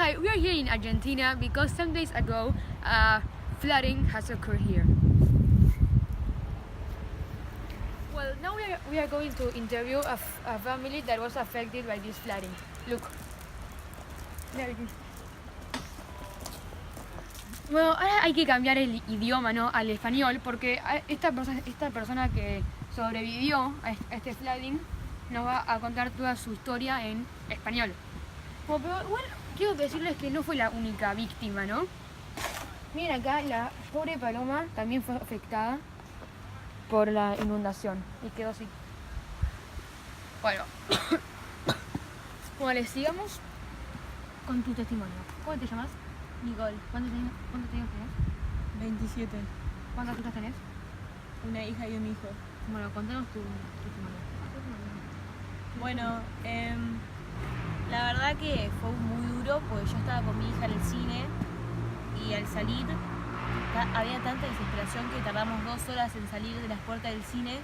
Hi, we are here in Argentina because some days ago flooding has occurred here. Well, now we are going to interview a family that was affected by this flooding. Look. There it is. Bueno, ahora hay que cambiar el idioma, ¿no? Al español, porque esta persona que sobrevivió a este flooding nos va a contar toda su historia en español. Bueno, pero igual quiero decirles que no fue la única víctima, ¿no? Miren acá, la pobre paloma también fue afectada por la inundación y quedó así. Bueno, les sigamos con tu testimonio. ¿Cómo te llamas? Nicole, ¿Cuántos años tenés? 27. ¿Cuántas hijas tenés? Una hija y un hijo. Bueno, contanos tu testimonio. Bueno, la verdad que fue muy duro porque yo estaba con mi hija en el cine y al salir había tanta desesperación que tardamos 2 horas en salir de las puertas del cine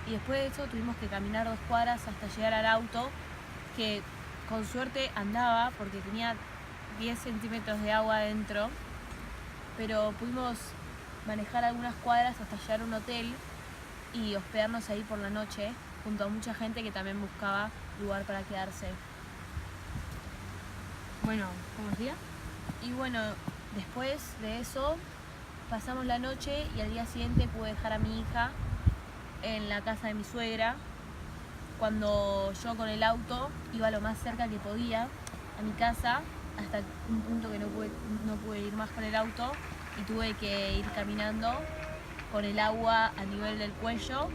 y después de eso tuvimos que caminar 2 cuadras hasta llegar al auto, que con suerte andaba porque tenía 10 centímetros de agua adentro, pero pudimos manejar algunas cuadras hasta llegar a un hotel y hospedarnos ahí por la noche junto a mucha gente que también buscaba lugar para quedarse. Bueno, ¿cómo decía? Y bueno, después de eso pasamos la noche y al día siguiente pude dejar a mi hija en la casa de mi suegra, cuando yo con el auto iba lo más cerca que podía a mi casa, hasta un punto que no pude ir más con el auto y tuve que ir caminando con el agua a nivel del cuello,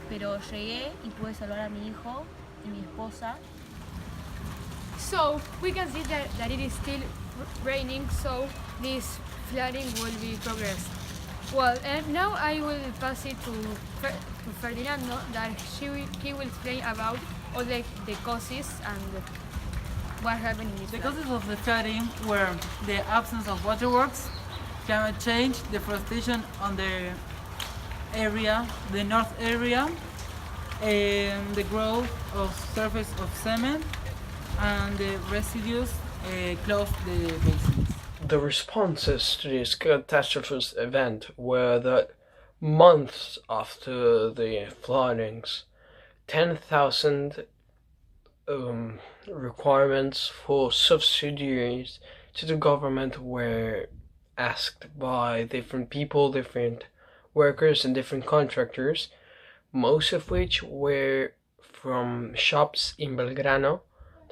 pero llegué y pude salvar a mi hijo y mi esposa. So we can see that it is still raining, so this flooding will be progressed. Well, and now I will pass it to Ferdinando, that he will explain about all the causes and what happened in this The flood. causes of the flooding were the absence of waterworks, climate change, deforestation on the area, the north area, and the growth of surface of cement, and the residues closed the basins. The responses to this catastrophic event were that months after the floodings, 10,000 requirements for subsidies to the government were asked by different people, different workers and different contractors, most of which were from shops in Belgrano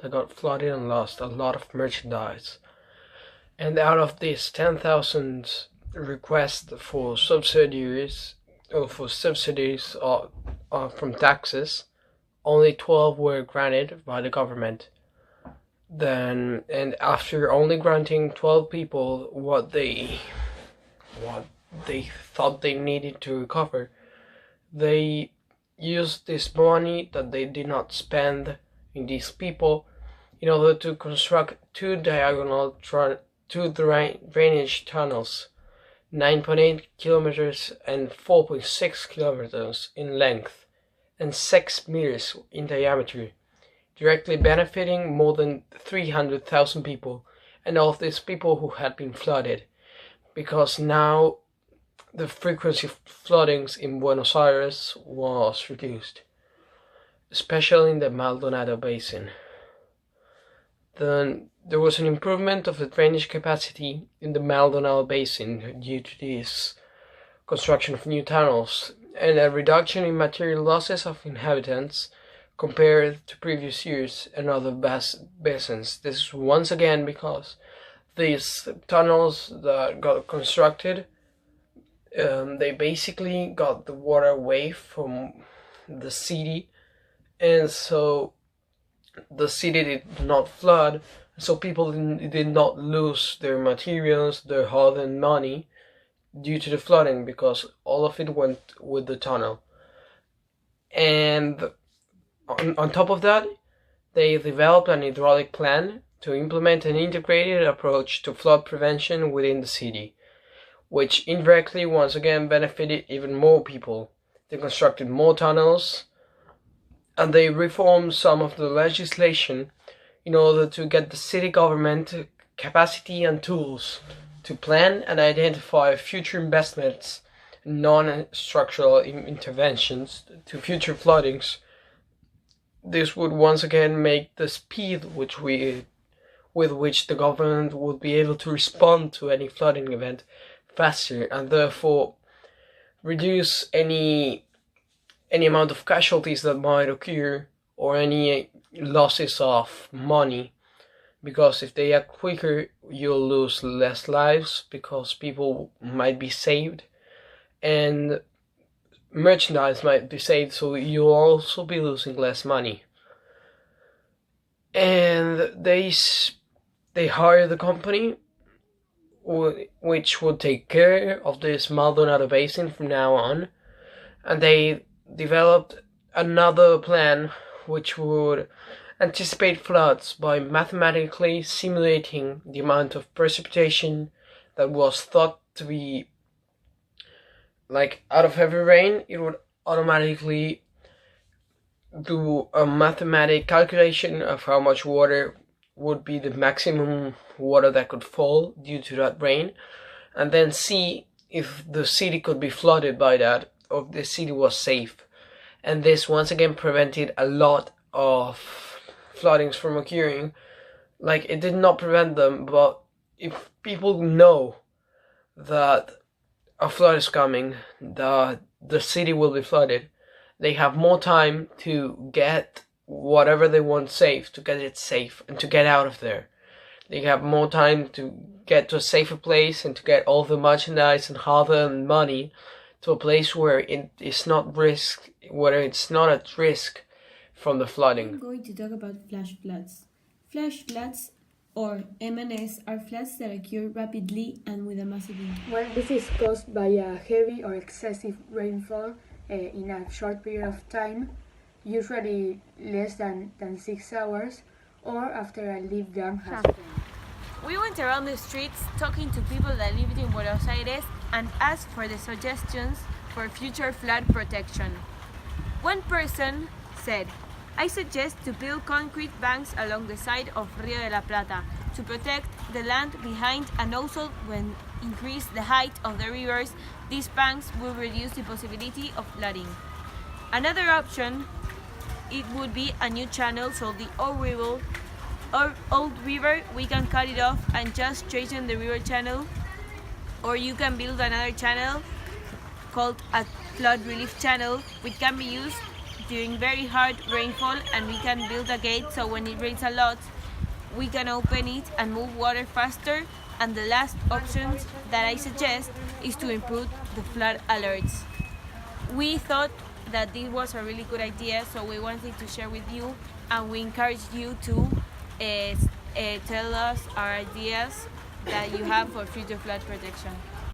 that got flooded and lost a lot of merchandise. And out of these 10,000 requests for subsidies from taxes, only 12 were granted by the government. And after only granting 12 people what they thought they needed to recover, they used this money that they did not spend in these people in order to construct two drainage tunnels, 9.8 kilometers and 4.6 kilometers in length and 6 meters in diameter, directly benefiting more than 300,000 people, and all of these people who had been flooded, because now the frequency of floodings in Buenos Aires was reduced, especially in the Maldonado Basin. Then there was an improvement of the drainage capacity in the Maldonado Basin due to this construction of new tunnels, and a reduction in material losses of inhabitants compared to previous years and other basins. This is once again because these tunnels that got constructed, they basically got the water away from the city, and so the city did not flood, so people did not lose their materials, their hard-earned money due to the flooding, because all of it went with the tunnel. And on top of that, they developed an hydraulic plan to implement an integrated approach to flood prevention within the city, which indirectly once again benefited even more people. They constructed more tunnels, and they reformed some of the legislation in order to get the city government capacity and tools to plan and identify future investments, non-structural interventions to future floodings. This would once again make the speed with which the government would be able to respond to any flooding event faster, and therefore reduce any amount of casualties that might occur or any losses of money. Because if they act quicker, you'll lose less lives because people might be saved and merchandise might be saved, so you'll also be losing less money. And they hire the company which would take care of this Maldonado Basin from now on, and they developed another plan which would anticipate floods by mathematically simulating the amount of precipitation that was thought to be out of heavy rain. It would automatically do a mathematic calculation of how much water would be the maximum water that could fall due to that rain, and then see if the city could be flooded by that, or if the city was safe. And this once again prevented a lot of floodings from occurring. It did not prevent them, but if people know that a flood is coming, the city will be flooded, they have more time to get whatever they want safe, to get it safe and to get out of there. They have more time to get to a safer place and to get all the merchandise and hard-earned money to a place where it is not it's not at risk from the flooding. I'm going to talk about flash floods. Flash floods, or MNS, are floods that occur rapidly and with a massive impact. Well, this is caused by a heavy or excessive rainfall in a short period of time, usually less than 6 hours, or after a leaf dam has been. We went around the streets talking to people that lived in Buenos Aires and asked for the suggestions for future flood protection. One person said, "I suggest to build concrete banks along the side of Rio de la Plata to protect the land behind, and also when increase the height of the rivers, these banks will reduce the possibility of flooding." Another option, it would be a new channel, so the old river, we can cut it off and just straighten the river channel, or you can build another channel called a flood relief channel, which can be used during very hard rainfall, and we can build a gate so when it rains a lot we can open it and move water faster. And the last option that I suggest is to improve the flood alerts. We thought that this was a really good idea, so we wanted to share with you, and we encourage you to tell us our ideas that you have for future flood protection.